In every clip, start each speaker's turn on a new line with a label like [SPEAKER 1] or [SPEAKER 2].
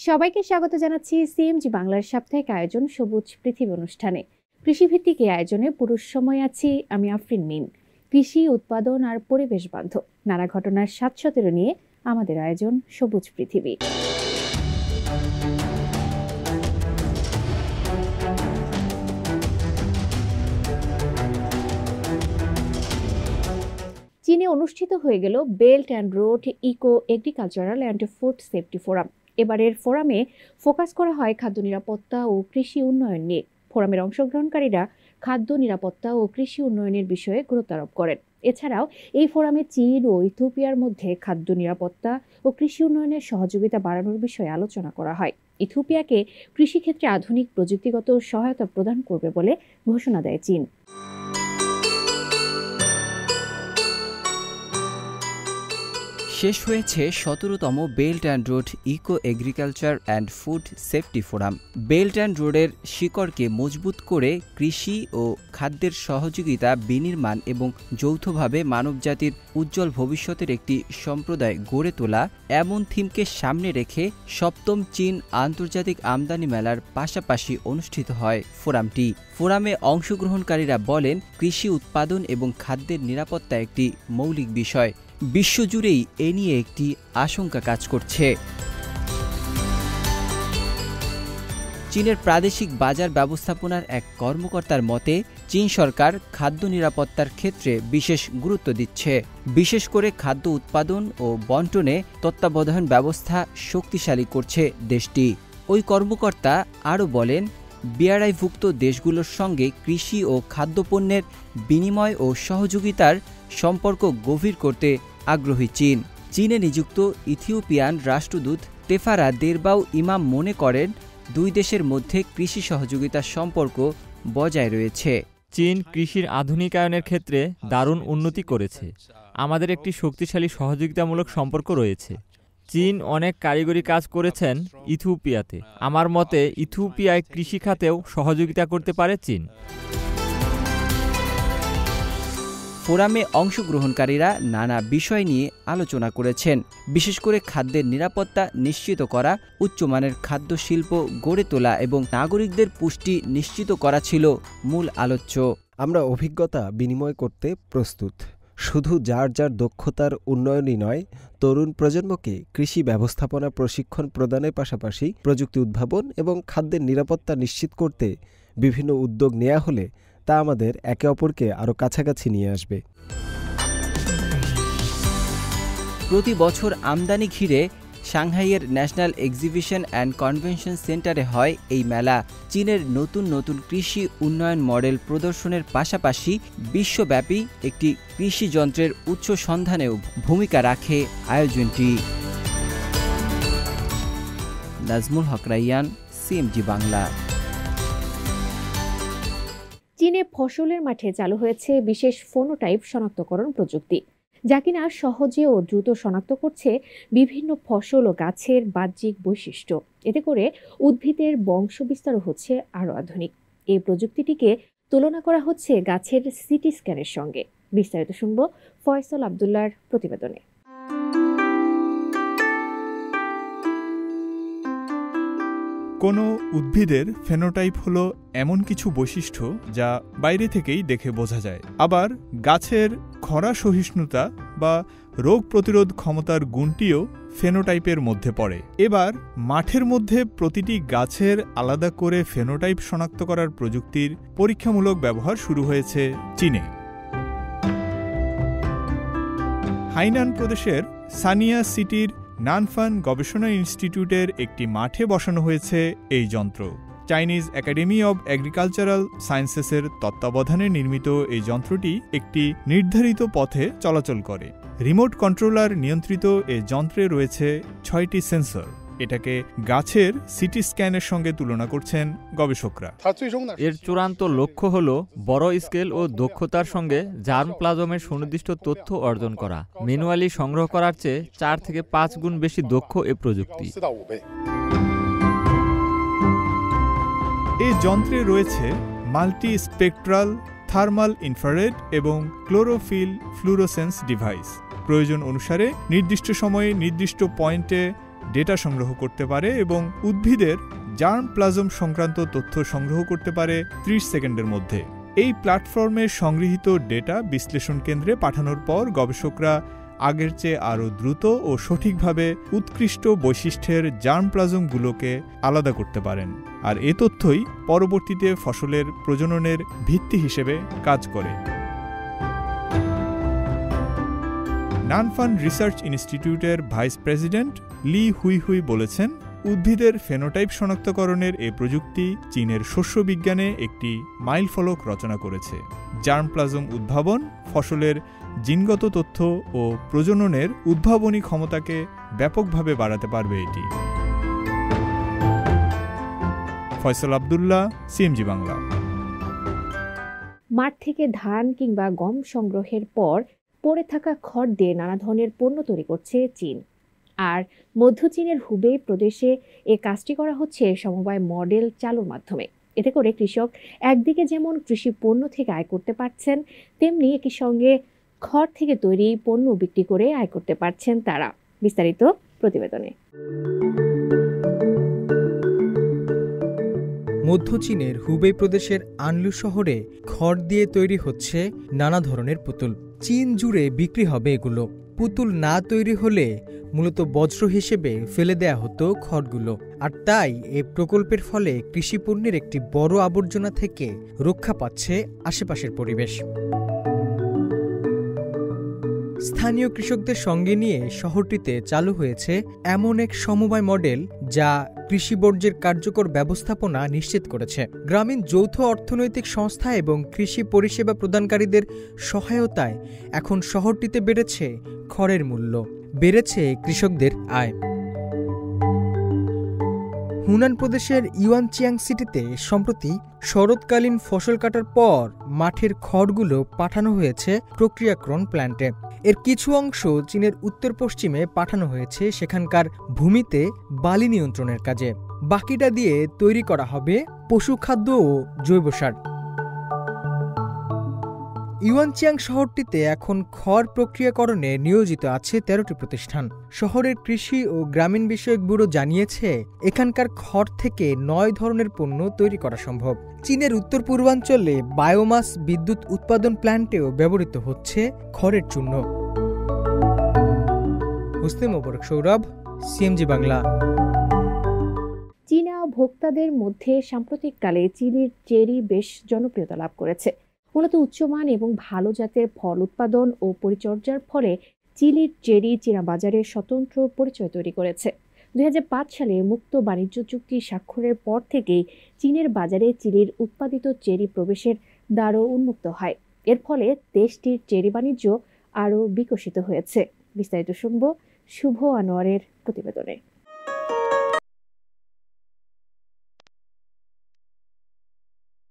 [SPEAKER 1] সবাইকে স্বাগত জানাচ্ছি সিএমজি বাংলার সাপ্তাহিক আয়োজন সবুজ পৃথিবী অনুষ্ঠানে। কৃষিভিত্তিক এই আয়োজনে পুরো সময় আছি আমি আফরিন মিন। কৃষি উৎপাদন আর পরিবেশ বান্ধব নানা ঘটনার ৭১৭ নিয়ে আমাদের আয়োজন সবুজ পৃথিবী। চীনে অনুষ্ঠিত হয়ে গেল belt and road eco agricultural and food safety forum. এবারের ফোরামে ফোকাস করা হয় খাদ্য নিরাপত্তা ও কৃষি উন্নয়ন নিয়ে। ফোরামের অংশগ্রহণকারীরা খাদ্য নিরাপত্তা ও কৃষি উন্নয়নের বিষয়ে গুরুত্ব আরোপ করেন। এছাড়াও এই ফোরামে চীন ও ইথিওপিয়ার মধ্যে খাদ্য নিরাপত্তা ও কৃষি উন্নয়নের সহযোগিতা বাড়ানোর বিষয়ে আলোচনা করা হয়। ইথিওপিয়াকে কৃষিক্ষেত্রে আধুনিক প্রযুক্তিগত সহায়তা প্রদান করবে বলে ঘোষণা দেয় চীন।
[SPEAKER 2] শেষ হয়েছে ১৭তম belt and road eco agriculture and food safety forum. Belt and রোডের শিকড়কে মজবুত করে কৃষি ও খাদ্যের সহযোগিতা বিনির্মাণ এবং যৌথভাবে মানবজাতির উজ্জ্বল ভবিষ্যতের একটি সম্প্রদায় গড়ে তোলা, এমন থিমকে সামনে রেখে ৭ম চীন আন্তর্জাতিক আমদানি মেলার পাশাপাশি অনুষ্ঠিত হয় ফোরামটি। ফোরামে অংশগ্রহণকারীরা বলেন, কৃষি উৎপাদন এবং খাদ্যের নিরাপত্তা একটি মৌলিক বিষয়। বিশ্বজুড়েই এ নিয়ে একটি আশঙ্কা কাজ করছে। চীনের প্রাদেশিক বাজার ব্যবস্থাপনার এক কর্মকর্তার মতে, চীন সরকার খাদ্য নিরাপত্তার ক্ষেত্রে বিশেষ গুরুত্ব দিচ্ছে, বিশেষ করে খাদ্য উৎপাদন ও বন্টনে তত্ত্বাবধান ব্যবস্থা শক্তিশালী করছে দেশটি। ওই কর্মকর্তা আরও বলেন, বিআরআইভুক্ত দেশগুলোর সঙ্গে কৃষি ও খাদ্যপণ্যের বিনিময় ও সহযোগিতার সম্পর্ক গভীর করতে আগ্রহী চীন। চীনে নিযুক্ত ইথিওপিয়ান রাষ্ট্রদূত তেফারা দেরবাউ ইমাম মনে করেন, দুই দেশের মধ্যে কৃষি সহযোগিতার সম্পর্ক বজায় রয়েছে।
[SPEAKER 3] চীন কৃষির আধুনিকায়নের ক্ষেত্রে দারুণ উন্নতি করেছে। আমাদের একটি শক্তিশালী সহযোগিতামূলক সম্পর্ক রয়েছে। চীন অনেক কারিগরি কাজ করেছেন ইথিওপিয়াতে। আমার মতে ইথিওপিয়ায় কৃষি খাতেও সহযোগিতা করতে পারে চীন।
[SPEAKER 2] ফোরামে অংশগ্রহণকারীরা নানা বিষয় নিয়ে আলোচনা করেছেন। বিশেষ করে খাদ্যের নিরাপত্তা নিশ্চিত করা, উচ্চমানের খাদ্য শিল্প গড়ে তোলা এবং নাগরিকদের পুষ্টি নিশ্চিত করা ছিল মূল আলোচ্য।
[SPEAKER 4] আমরা অভিজ্ঞতা বিনিময় করতে প্রস্তুত। শুধু যার যার দক্ষতার উন্নয়নই নয়, তরুণ প্রজন্মকে কৃষি ব্যবস্থাপনা প্রশিক্ষণ প্রদানের পাশাপাশি প্রযুক্তি উদ্ভাবন এবং খাদ্যের নিরাপত্তা নিশ্চিত করতে বিভিন্ন উদ্যোগ নেওয়া হলে তা আমাদের একে অপরকে আরও কাছাকাছি নিয়ে আসবে।
[SPEAKER 2] প্রতি বছর আমদানি ঘিরে সাংহাইয়ের ন্যাশনাল এক্সিবিশন অ্যান্ড কনভেনশন সেন্টারে হয় এই মেলা। চীনের নতুন নতুন কৃষি উন্নয়ন মডেল প্রদর্শনের পাশাপাশি বিশ্বব্যাপী একটি কৃষি যন্ত্রের উৎস সন্ধানেও ভূমিকা রাখে আয়োজনটি। নাজমুল হক রাইয়ান, সিএমজি বাংলা।
[SPEAKER 1] চীনে ফসলের মাঠে চালু হয়েছে বিশেষ ফোনোটাইপ শনাক্তকরণ প্রযুক্তি, যা কিনা সহজে ও দ্রুত শনাক্ত করছে বিভিন্ন ফসল ও গাছের বাহ্যিক বৈশিষ্ট্য। এতে করে উদ্ভিদের বংশ বিস্তারও হচ্ছে আরও আধুনিক। এই প্রযুক্তিটিকে তুলনা করা হচ্ছে গাছের সিটি স্ক্যানের সঙ্গে। বিস্তারিত শুনব ফয়সল আবদুল্লাহর প্রতিবেদনে।
[SPEAKER 5] কোনো উদ্ভিদের ফেনোটাইপ হলো এমন কিছু বৈশিষ্ট্য যা বাইরে থেকেই দেখে বোঝা যায়। আবার গাছের খরা সহিষ্ণুতা বা রোগ প্রতিরোধ ক্ষমতার গুণটিও ফেনোটাইপের মধ্যে পড়ে। এবার মাঠের মধ্যে প্রতিটি গাছের আলাদা করে ফেনোটাইপ শনাক্ত করার প্রযুক্তির পরীক্ষামূলক ব্যবহার শুরু হয়েছে চীনে। হাইনান প্রদেশের সানিয়া সিটির নানফান গবেষণা ইনস্টিটিউটের একটি মাঠে বসানো হয়েছে এই যন্ত্র। চাইনিজ একাডেমি অব এগ্রিকালচারাল সায়েন্সেসের তত্ত্বাবধানে নির্মিত এই যন্ত্রটি একটি নির্ধারিত পথে চলাচল করে। রিমোট কন্ট্রোলার নিয়ন্ত্রিত এই যন্ত্রে রয়েছে 6টি সেন্সর। এটাকে গাছের সিটি স্ক্যানের সঙ্গে তুলনা করছেন গবেষকরা।
[SPEAKER 3] এর চূড়ান্ত লক্ষ্য হল বড় স্কেল ও দক্ষতার সঙ্গে জার্ম প্লাজমের সুনির্দিষ্ট তথ্য অর্জন করা। ম্যানুয়ালি সংগ্রহ করার চেয়ে 4 থেকে 5 গুণ বেশি দক্ষ এ প্রযুক্তি।
[SPEAKER 5] এই যন্ত্রে রয়েছে মাল্টি স্পেকট্রাল, থার্মাল ইনফ্রারেড এবং ক্লোরোফিল ফ্লুরোসেন্স ডিভাইস। প্রয়োজন অনুসারে নির্দিষ্ট সময়ে নির্দিষ্ট পয়েন্টে ডেটা সংগ্রহ করতে পারে এবং উদ্ভিদের জার্ম প্লাজম সংক্রান্ত তথ্য সংগ্রহ করতে পারে 30 সেকেন্ডের মধ্যে। এই প্ল্যাটফর্মে সংগৃহীত ডেটা বিশ্লেষণ কেন্দ্রে পাঠানোর পর গবেষকরা আগের চেয়ে আরও দ্রুত ও সঠিকভাবে উৎকৃষ্ট বৈশিষ্ট্যের জার্ম প্লাজমগুলোকে আলাদা করতে পারেন, আর এ তথ্যই পরবর্তীতে ফসলের প্রজননের ভিত্তি হিসেবে কাজ করে। নানফান রিসার্চ ইনস্টিটিউটের ভাইস প্রেসিডেন্ট লি হুই বলেছেন, উদ্ভিদের ফেনোটাইপ শনাক্তকরণের এ প্রযুক্তি চীনের শস্য বিজ্ঞানে একটি মাইলফলক রচনা করেছে। জার্ম প্লাজম উদ্ভাবন ফসলের জিনগত তথ্য ও প্রজননের উদ্ভাবনী ক্ষমতাকে ব্যাপকভাবে বাড়াতে পারবে এটি। ফয়সাল আব্দুল্লাহ, সিএমজি বাংলা।
[SPEAKER 1] মাঠ থেকে ধান কিংবা গম সংগ্রহের পর পড়ে থাকা খড় দিয়ে নানা ধরনের পণ্য তৈরি করছে চীন। আর মধ্য চীনের হুবেই প্রদেশে এ কাজটি করা হচ্ছে সমবায় মডেল চালুর মাধ্যমে। এতে করে কৃষক একদিকে যেমন কৃষি পণ্য থেকে আয় করতে পারছেন, তেমনি একই সঙ্গে খড় থেকে তৈরি পণ্য বিক্রি করে আয় করতে পারছেন তারা। বিস্তারিত প্রতিবেদনে।
[SPEAKER 6] মধ্য চীনের হুবেই প্রদেশের আনলু শহরে খড় দিয়ে তৈরি হচ্ছে নানা ধরনের পুতুল। চীন জুড়ে বিক্রি হবে এগুলো। পুতুল না তৈরি হলে মূলত বজ্র হিসেবে ফেলে দেয়া হতো খড়গুলো। আর তাই এই প্রকল্পের ফলে কৃষিপণ্যের একটি বড় আবর্জনা থেকে রক্ষা পাচ্ছে আশেপাশের পরিবেশ। স্থানীয় কৃষকদের সঙ্গে নিয়ে শহরটিতে চালু হয়েছে এমন এক সমবায় মডেল যা কৃষি বর্জ্যের কার্যকর ব্যবস্থাপনা নিশ্চিত করেছে। গ্রামীণ যৌথ অর্থনৈতিক সংস্থা এবং কৃষি পরিষেবা প্রদানকারীদের সহায়তায় এখন শহরটিতে বেড়েছে খড়ের মূল্য, বেড়েছে কৃষকদের আয়। হুনান প্রদেশের ইউয়ানচিয়াং সিটিতে সম্প্রতি শরৎকালীন ফসল কাটার পর মাঠের খড়গুলো পাঠানো হয়েছে প্রক্রিয়াকরণ প্ল্যান্টে। এর কিছু অংশ চীনের উত্তর পশ্চিমে পাঠানো হয়েছে সেখানকার ভূমিতে বালি নিয়ন্ত্রণের কাজে। বাকিটা দিয়ে তৈরি করা হবে পশুখাদ্য ও জৈব সার। ইউয়ানচিয়াং শহরটিতে এখন খড় প্রক্রিয়াকরণে নিয়োজিত আছে 13টি প্রতিষ্ঠান। শহরের কৃষি ও গ্রামীণ বিষয়ক ব্যুরো জানিয়েছে এখানকার খড় থেকে 9 ধরনের পণ্য তৈরি করা সম্ভব। চীনের উত্তর পূর্বাঞ্চলে বায়োমাস বিদ্যুৎ উৎপাদন প্ল্যান্টেও ব্যবহৃত হচ্ছে খড়ের চূর্ণ। হুসনে মোবারক সৌরভ, সিএমজি বাংলা।
[SPEAKER 1] চীনা ভোক্তাদের মধ্যে সাম্প্রতিককালে চীনের চেরি বেশ জনপ্রিয়তা লাভ করেছে। মূলত উচ্চমান এবং ভালো জাতের ফল উৎপাদন ও পরিচর্যার ফলে চিলির চেরি চীনা বাজারে স্বতন্ত্র পরিচয় তৈরি করেছে। 2005 সালে মুক্ত বাণিজ্য চুক্তি স্বাক্ষরের পর থেকেই চীনের বাজারে চিলির উৎপাদিত চেরি প্রবেশের দ্বারও উন্মুক্ত হয়। এর ফলে দেশটির চেরি বাণিজ্য আরও বিকশিত হয়েছে। বিস্তারিত শুনব শুভ আনোয়ারের প্রতিবেদনে।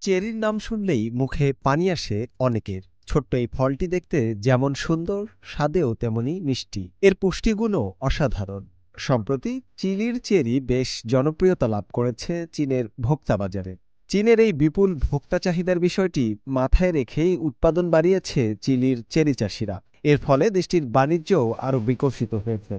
[SPEAKER 4] চেরির নাম শুনলেই মুখে পানি আসে অনেকের। ছোট্ট এই ফলটি দেখতে যেমন সুন্দর, স্বাদেও তেমনি মিষ্টি। এর পুষ্টিগুণও অসাধারণ। সম্প্রতি চিলির চেরি বেশ জনপ্রিয়তা লাভ করেছে চীনের ভোক্তা বাজারে। চীনের এই বিপুল ভোক্তা চাহিদার বিষয়টি মাথায় রেখেই উৎপাদন বাড়িয়েছে চিলির চেরি চাষিরা। এর ফলে দেশটির বাণিজ্যও আরও বিকশিত হয়েছে।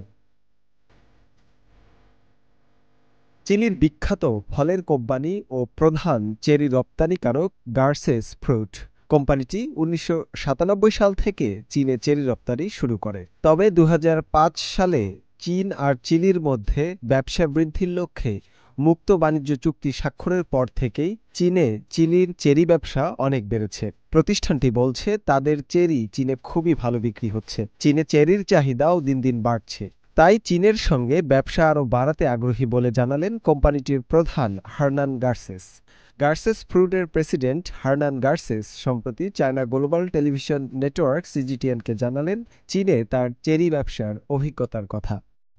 [SPEAKER 4] চিলির বিখ্যাত ফলের কোম্পানি ও প্রধান চেরি রপ্তানিকারক গার্সেস ফ্রুট কোম্পানিটি 1997 সাল থেকে চীনে চেরি রপ্তানি শুরু করে। তবে 2005 সালে চীন আর চিলির মধ্যে ব্যবসা বৃদ্ধির লক্ষ্যে মুক্ত বাণিজ্য চুক্তি স্বাক্ষরের পর থেকেই চীনে চিলির চেরি ব্যবসা অনেক বেড়েছে। প্রতিষ্ঠানটি বলছে তাদের চেরি চীনে খুবই ভালো বিক্রি হচ্ছে। চীনে চেরির চাহিদাও দিন দিন বাড়ছে। তাই চীনের সঙ্গে ব্যবসা আরও বাড়াতে আগ্রহী বলে জানালেন কোম্পানিটির প্রধান হার্নান গার্সেস। গার্সেস ফ্রুটের প্রেসিডেন্ট হার্নান গার্সেস সম্প্রতি চায়না গ্লোবাল টেলিভিশন নেটওয়ার্ক সিজিটিএনকে জানালেন চীনে তার চেরি ব্যবসার অভিজ্ঞতার কথা।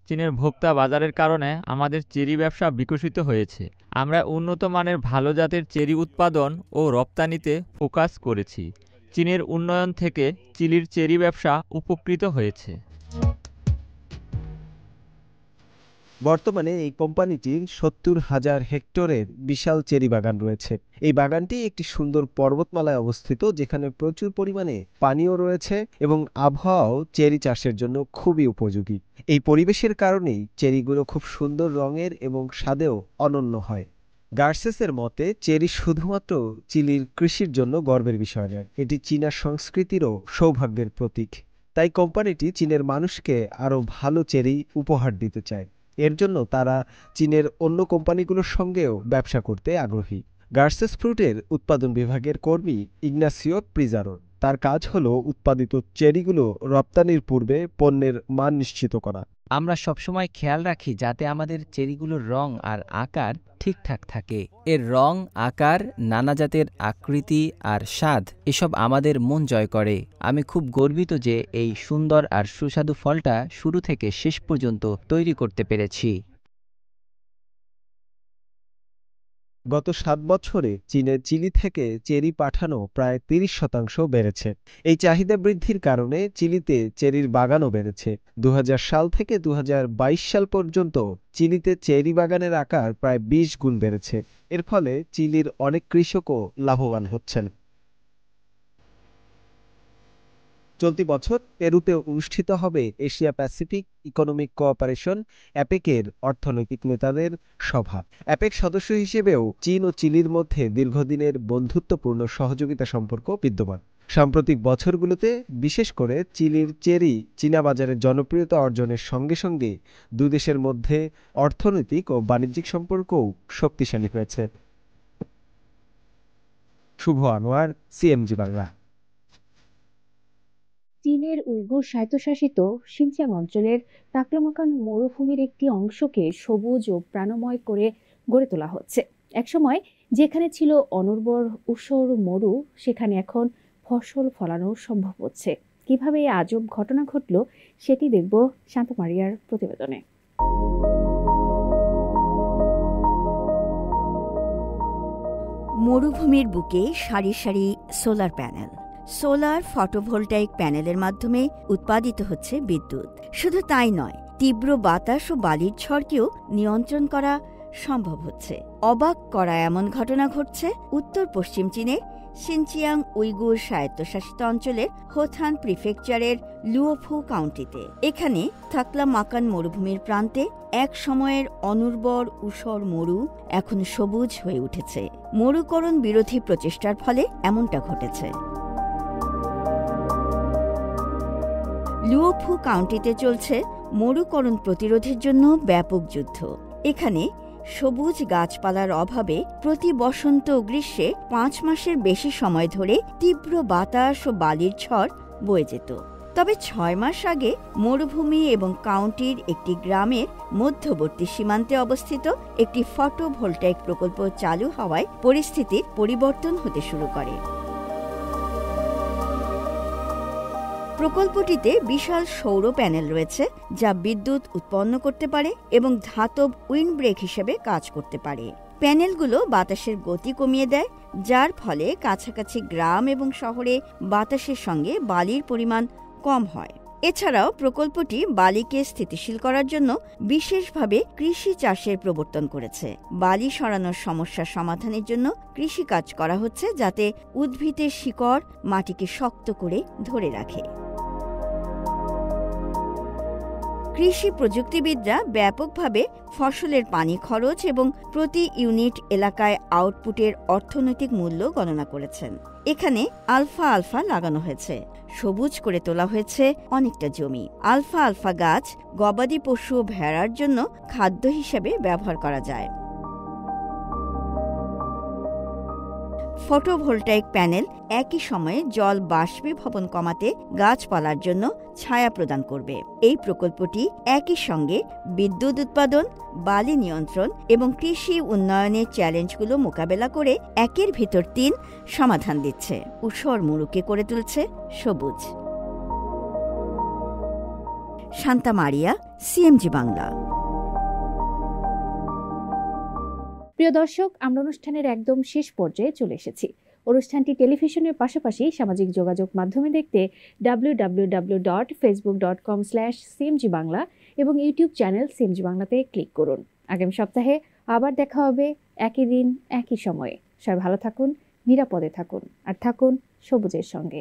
[SPEAKER 3] চীনের ভোক্তা বাজারের কারণে আমাদের চেরি ব্যবসা বিকশিত হয়েছে। আমরা উন্নত মানের ভালো জাতের চেরি উৎপাদন ও রপ্তানিতে ফোকাস করেছি। চীনের উন্নয়ন থেকে চিলির চেরি ব্যবসা উপকৃত হয়েছে।
[SPEAKER 4] বর্তমানে এই কোম্পানিটির 70,000 হেক্টরের বিশাল চেরি বাগান রয়েছে। এই বাগানটি একটি সুন্দর পর্বতমালায় অবস্থিত, যেখানে প্রচুর পরিমাণে পানিও রয়েছে এবং আবহাওয়াও চেরি চাষের জন্য খুবই উপযোগী। এই পরিবেশের কারণেই চেরিগুলো খুব সুন্দর রঙের এবং স্বাদেও অনন্য হয়। গার্সেসের মতে চেরি শুধুমাত্র চিলির কৃষির জন্য গর্বের বিষয় নয়, এটি চীনা সংস্কৃতিরও সৌভাগ্যের প্রতীক। তাই কোম্পানিটি চীনের মানুষকে আরও ভালো চেরি উপহার দিতে চায়। এর জন্য তারা চীনের অন্য কোম্পানিগুলোর সঙ্গেও ব্যবসা করতে আগ্রহী। গার্সেস ফ্রুটের উৎপাদন বিভাগের কর্মী ইগনাসিও প্রিজারো, তার কাজ হলো উৎপাদিত চেরিগুলো রপ্তানির পূর্বে পণ্যের মান নিশ্চিত করা।
[SPEAKER 2] আমরা সবসময় খেয়াল রাখি যাতে আমাদের চেরিগুলোর রং আর আকার ঠিকঠাক থাকে। এর রং, আকার, নানা জাতের আকৃতি আর স্বাদ এসব আমাদের মন জয় করে। আমি খুব গর্বিত যে এই সুন্দর আর সুস্বাদু ফলটা শুরু থেকে শেষ পর্যন্ত তৈরি করতে পেরেছি।
[SPEAKER 4] গত ৭ বছরে চীনের চিলি থেকে চেরি পাঠানো প্রায় ৩০% বেড়েছে। এই চাহিদা বৃদ্ধির কারণে চিলিতে চেরির বাগানও বেড়েছে। ২০০০ সাল থেকে ২০২২ সাল পর্যন্ত চিলিতে চেরি বাগানের আকার প্রায় ২০ গুণ বেড়েছে। এর ফলে চিলির অনেক কৃষকও লাভবান হচ্ছেন। চলতি বছর পেরুতে অনুষ্ঠিত হবে এশিয়া প্যাসিফিক ইকোনমিক কোঅপারেশন অ্যাপেকের অর্থনৈতিক নেতাদের সভা। অ্যাপেক সদস্য হিসেবেও চীন ও চিলির মধ্যে দীর্ঘদিনের বন্ধুত্বপূর্ণ সহযোগিতা সম্পর্ক বিদ্যমান। সাম্প্রতিক বছরগুলোতে বিশেষ করে চিলির চেরি চীনা বাজারে জনপ্রিয়তা অর্জনের সঙ্গে সঙ্গে দুই দেশের মধ্যে অর্থনৈতিক ও বাণিজ্যিক সম্পর্কও শক্তিশালী হয়েছে। শুভ আনোয়ার, সিএমজি বাংলা।
[SPEAKER 1] চীনের উইগুর স্বায়ত্তশাসিত শিনচিয়াং অঞ্চলের তাকলামাকান মরুভূমির একটি অংশকে সবুজ ও প্রাণময় করে গড়ে তোলা হচ্ছে। একসময় যেখানে ছিল অনুর্বর ঊষর মরু, সেখানে এখন ফসল ফলানো সম্ভব হচ্ছে। কিভাবে এই আজব ঘটনা ঘটল সেটি দেখব শান্ত মারিয়ার প্রতিবেদনে।
[SPEAKER 7] মরুভূমির বুকে সারি সারি সোলার প্যানেল, সোলার ফটোভোল্টাইক প্যানেলের মাধ্যমে উৎপাদিত হচ্ছে বিদ্যুৎ। শুধু তাই নয়, তীব্র বাতাস ও বালির ঝড়কেও নিয়ন্ত্রণ করা সম্ভব হচ্ছে। অবাক করা এমন ঘটনা ঘটছে উত্তর পশ্চিম চীনের শিনচিয়াং উইগুর স্বায়ত্তশাসিত অঞ্চলের হোথান প্রিফেকচারের লুওফু কাউন্টিতে। এখানে তাকলামাকান মরুভূমির প্রান্তে এক সময়ের অনুর্বর ঊষর মরু এখন সবুজ হয়ে উঠেছে। মরুকরণ বিরোধী প্রচেষ্টার ফলে এমনটা ঘটেছে। লুওফু কাউন্টিতে চলছে মরুকরণ প্রতিরোধের জন্য ব্যাপক যুদ্ধ। এখানে সবুজ গাছপালার অভাবে প্রতি বসন্ত ও গ্রীষ্মে ৫ মাসের বেশি সময় ধরে তীব্র বাতাস ও বালির ঝড় বয়ে যেত। তবে ৬ মাস আগে মরুভূমি এবং কাউন্টির একটি গ্রামের মধ্যবর্তী সীমান্তে অবস্থিত একটি ফটোভোল্টাইক প্রকল্প চালু হওয়ায় পরিস্থিতির পরিবর্তন হতে শুরু করে। প্রকল্পটিতে বিশাল সৌর প্যানেল রয়েছে যা বিদ্যুৎ উৎপন্ন করতে পারে এবং ধাতব উইন্ড ব্রেক হিসেবে কাজ করতে পারে। প্যানেলগুলো বাতাসের গতি কমিয়ে দেয়, যার ফলে কাছাকাছি গ্রাম এবং শহরে বাতাসের সঙ্গে বালির পরিমাণ কম হয়। এছাড়াও প্রকল্পটি বালিকে স্থিতিশীল করার জন্য বিশেষভাবে কৃষি চাষের প্রবর্তন করেছে। বালি সরানোর সমস্যার সমাধানের জন্য কৃষিকাজ করা হচ্ছে যাতে উদ্ভিদের শিকড় মাটিকে শক্ত করে ধরে রাখে। কৃষি প্রযুক্তিবিদরা ব্যাপকভাবে ফসলের পানি খরচ এবং প্রতি ইউনিট এলাকায় আউটপুটের অর্থনৈতিক মূল্য গণনা করেছেন। এখানে আলফা আলফা লাগানো হয়েছে, সবুজ করে তোলা হয়েছে অনেকটা জমি। আলফা আলফা গাছ গবাদি পশু ও ভেড়ার জন্য খাদ্য হিসেবে ব্যবহার করা যায়। ফটোভোল্টাইক প্যানেল একই সময়ে জল বাষ্পীভবন কমাতে গাছপালার জন্য ছায়া প্রদান করবে। এই প্রকল্পটি একই সঙ্গে বিদ্যুৎ উৎপাদন, বালি নিয়ন্ত্রণ এবং কৃষি উন্নয়নের চ্যালেঞ্জগুলো মোকাবেলা করে একের ভিতর ৩ সমাধান দিচ্ছে। ঊষর মরুকে করে তুলছে সবুজ। শান্তা মারিয়া, সিএমজি বাংলা।
[SPEAKER 1] প্রিয় দর্শক, আমরা অনুষ্ঠানের একদম শেষ পর্যায়ে চলে এসেছি। অনুষ্ঠানটি টেলিভিশনের পাশাপাশি সামাজিক যোগাযোগ মাধ্যমে দেখতে www.facebook.com/cmg বাংলা এবং ইউটিউব চ্যানেল সিএমজি বাংলাতে ক্লিক করুন। আগামী সপ্তাহে আবার দেখা হবে একই দিন একই সময়ে। সবাই ভালো থাকুন, নিরাপদে থাকুন আর থাকুন সবুজের সঙ্গে।